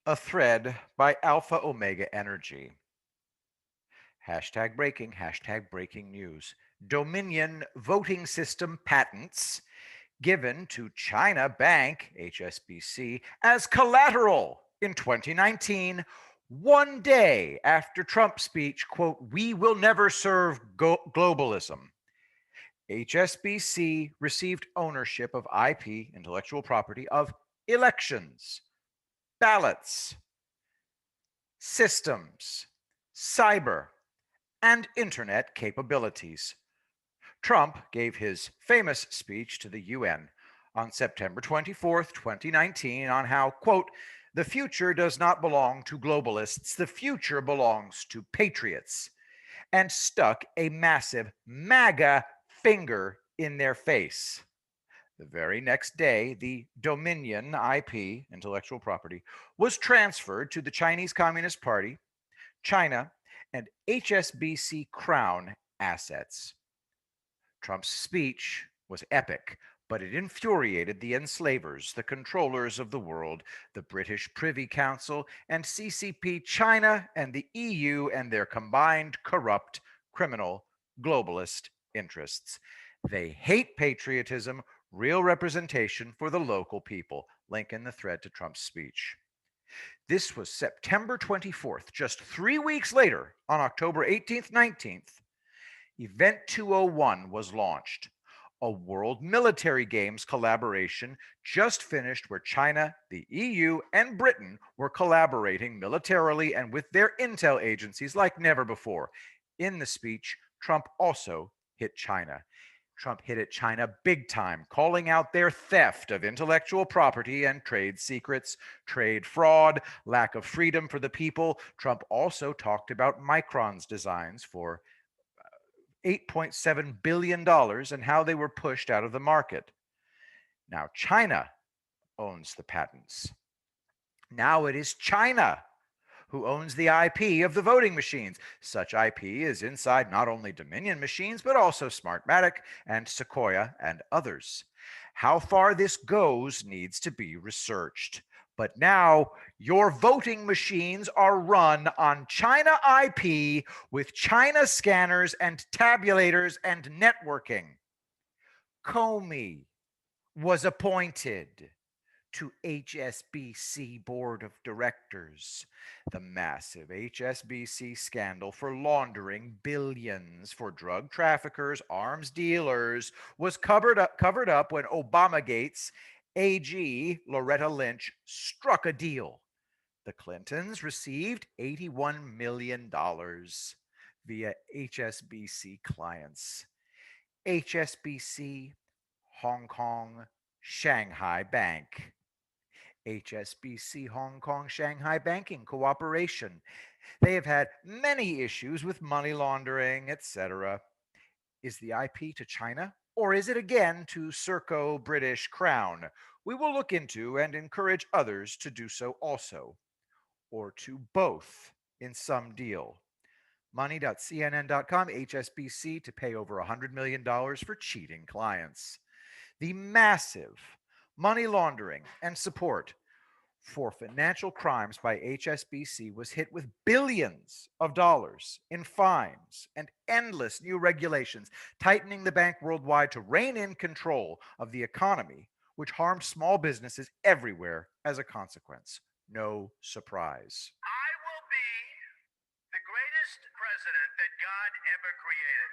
A thread by Alpha Omega Energy. Hashtag breaking news. Dominion voting system patents given to China Bank, HSBC, as collateral in 2019, one day after Trump's speech, quote, "We will never serve globalism." HSBC received ownership of IP, intellectual property, of elections, ballots, systems, cyber, and internet capabilities. Trump gave his famous speech to the UN on September 24th, 2019, on how, quote, "the future does not belong to globalists, the future belongs to patriots," and stuck a massive MAGA finger in their face. The very next day, the Dominion IP, intellectual property, was transferred to the Chinese Communist Party, China, and HSBC Crown assets. Trump's speech was epic, but it infuriated the enslavers, the controllers of the world, the British Privy Council, and CCP China and the EU and their combined corrupt, criminal, globalist interests. They hate patriotism, real representation for the local people. Link in the thread to Trump's speech. This was September 24th. Just 3 weeks later, on October 18th, 19th, Event 201 was launched, a World Military Games collaboration just finished where China, the EU, and Britain were collaborating militarily and with their intel agencies like never before. In the speech, Trump also hit China. Trump hit at China big time, calling out their theft of intellectual property and trade secrets, trade fraud, lack of freedom for the people. Trump also talked about Micron's designs for $8.7 billion and how they were pushed out of the market. Now, China owns the patents. Now it is China who owns the IP of the voting machines. Such IP is inside not only Dominion machines, but also Smartmatic and Sequoia and others. How far this goes needs to be researched. But now your voting machines are run on China IP with China scanners and tabulators and networking. Comey was appointed to HSBC Board of Directors. The massive HSBC scandal for laundering billions for drug traffickers, arms dealers was covered up when Obamagate's AG Loretta Lynch struck a deal. The Clintons received $81 million via HSBC clients. HSBC, Hong Kong, Shanghai Bank. HSBC Hong Kong Shanghai Banking Cooperation. They have had many issues with money laundering, etc. Is the IP to China, or is it again to Serco British Crown? We will look into and encourage others to do so also, or to both in some deal. Money.cnn.com, HSBC to pay over $100 million for cheating clients. The massive money laundering and support for financial crimes by HSBC was hit with billions of dollars in fines and endless new regulations, tightening the bank worldwide to rein in control of the economy, which harmed small businesses everywhere as a consequence. No surprise. I will be the greatest president that God ever created.